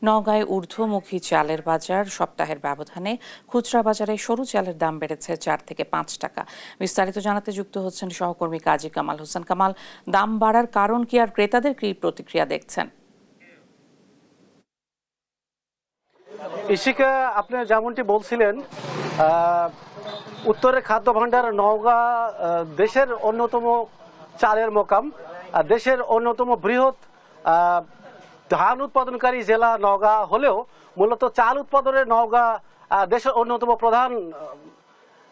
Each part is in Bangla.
নওগাঁয় ঊর্ধ্বমুখী চালের বাজার সপ্তাহের ব্যবধানে খুচরা বাজারে সরু চালের দাম বেড়েছে 4 থেকে 5 টাকা। বিস্তারিত জানাতে যুক্ত হচ্ছেন সহকর্মী কাজী কামাল হোসেন। কামাল, দাম বাড়ার কারণ কি আর ক্রেতাদের কি প্রতিক্রিয়া দেখছেন? ইশিকা, আপনি যেমনটি বলছিলেন, উত্তরের খাদ্য ভাণ্ডার নওগাঁ দেশের অন্যতম চালের মোকাম, দেশের অন্যতম বৃহৎ ধান উৎপাদনকারী জেলা নওগাঁ হলেও মূলত চাল উৎপাদনের নওগাঁ দেশের অন্যতম প্রধান।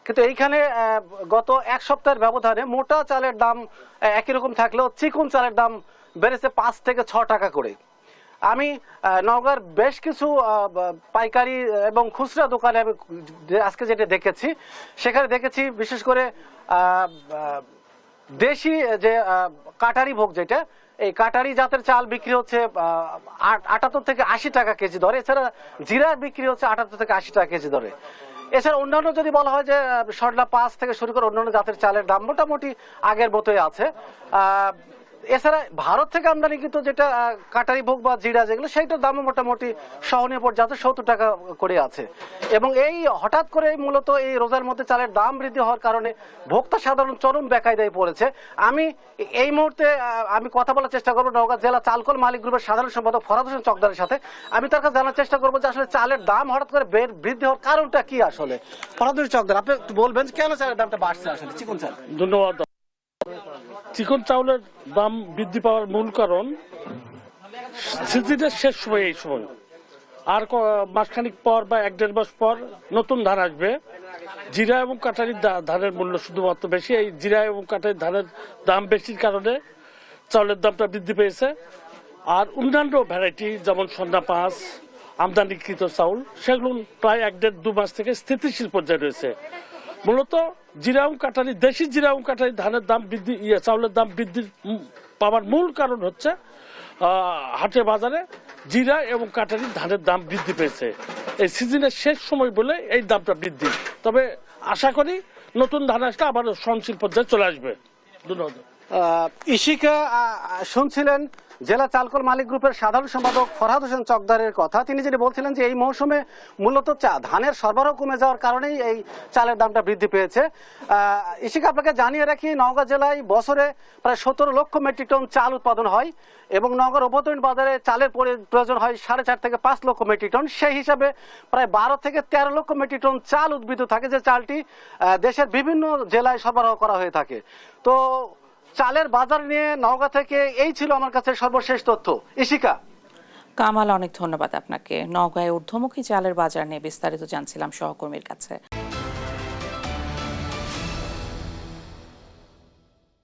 কিন্তু এইখানে গত এক সপ্তাহের ব্যবধানে মোটা চালের দাম একই রকম থাকলেও চিকন চালের দাম বেড়েছে 5 থেকে 6 টাকা করে। আমি নওগাঁর বেশ কিছু পাইকারি এবং খুচরা দোকানে আমি আজকে যেটা দেখেছি, সেখানে দেখেছি বিশেষ করে দেশি যে কাটারি ভোগ, যেটা এই কাটারি জাতের চাল বিক্রি হচ্ছে 78 থেকে 80 টাকা কেজি দরে। এছাড়া জিরার বিক্রি হচ্ছে 78 থেকে 80 টাকা কেজি দরে। এছাড়া অন্যান্য যদি বলা হয় যে সরলা 5 থেকে শুরু করে অন্যান্য জাতের চালের দাম মোটামুটি আগের মতোই আছে। এছাড়া ভারত থেকে আমদানিকৃত যেটা কাটারি ভোগ বা জিরা যেগুলো, সেইটার দামও মোটামুটি সহনীয় পর্যায়ে 70 টাকা করে আছে। এবং এই হঠাৎ করে মূলত এই রোজার মধ্যে চালের দাম বৃদ্ধি হওয়ার কারণে ভোক্তা সাধারণ চরম বেকায়দায় পড়েছে। আমি এই মুহূর্তে আমি কথা বলার চেষ্টা করবো নওগাঁ জেলা চালকল মালিক গ্রুপের সাধারণ সম্পাদক ফরহাদ হোসেন চকদারের সাথে। আমি তার কাছে জানার চেষ্টা করবো যে আসলে চালের দাম হঠাৎ করে বৃদ্ধি হওয়ার কারণটা কি। আসলে ফরহাদ হোসেন চকদার, আপনি বলবেন কেন চালের দামটা বাড়ছে আসলে চিকন চাল? ধন্যবাদ। চিকন চাউলের দাম বৃদ্ধি পাওয়ার মূল কারণ সিজনের শেষ সময়, এই সময় আর মাসখানিক পর বা 1-1.5 মাস পর নতুন ধান আসবে। জিরা এবং কাটারির ধানের মূল্য শুধুমাত্র বেশি। এই জিরা এবং কাটারির ধানের দাম বেশির কারণে চাউলের দামটা বৃদ্ধি পেয়েছে। আর অন্যান্য ভ্যারাইটি যেমন সন্ধ্যা 5 আমদানিকৃত চাউল, সেগুলো প্রায় 1-1.5-2 মাস থেকে স্থিতিশীল পর্যায়ে রয়েছে। মূলত জিরা এবং কাটারি, দেশি জিরা এবং কাটারি ধানের দাম বৃদ্ধি, চাউলের দাম বৃদ্ধি পাওয়ার মূল কারণ হচ্ছে হাটে বাজারে জিরা এবং কাটারি ধানের দাম বৃদ্ধি পেয়েছে এই সিজনের শেষ সময় বলে এই দামটা বৃদ্ধি। তবে আশা করি নতুন ধান আসলে আবার সহনশীল পর্যায়ে চলে আসবে। ধন্যবাদ। ইশিকা, শুনছিলেন জেলা চালকল মালিক গ্রুপের সাধারণ সম্পাদক ফরহাদ হোসেন চকদারের কথা। তিনি যেটা বলছিলেন যে এই মৌসুমে মূলত ধানের সরবরাহ কমে যাওয়ার কারণেই এই চালের দামটা বৃদ্ধি পেয়েছে। ইশিকা, আপনাকে জানিয়ে রাখি, নওগাঁ জেলায় বছরে প্রায় 17 লক্ষ মেট্রিক টন চাল উৎপাদন হয় এবং নওগাঁর অভ্যন্তরীণ বাজারে চালের প্রয়োজন হয় 4.5 থেকে 5 লক্ষ মেট্রিক টন। সেই হিসাবে প্রায় 12 থেকে 13 লক্ষ মেট্রিক টন চাল উদ্বৃত্ত থাকে, যে চালটি দেশের বিভিন্ন জেলায় সরবরাহ করা হয়ে থাকে। তো চালের বাজার নিয়ে নওগাঁ থেকে এই ছিল আমার কাছে সর্বশেষ তথ্য। ইশিকা। কামাল, অনেক ধন্যবাদ আপনাকে। নওগাঁয় ঊর্ধ্বমুখী চালের বাজার নিয়ে বিস্তারিত জানছিলাম সহকর্মীর কাছে।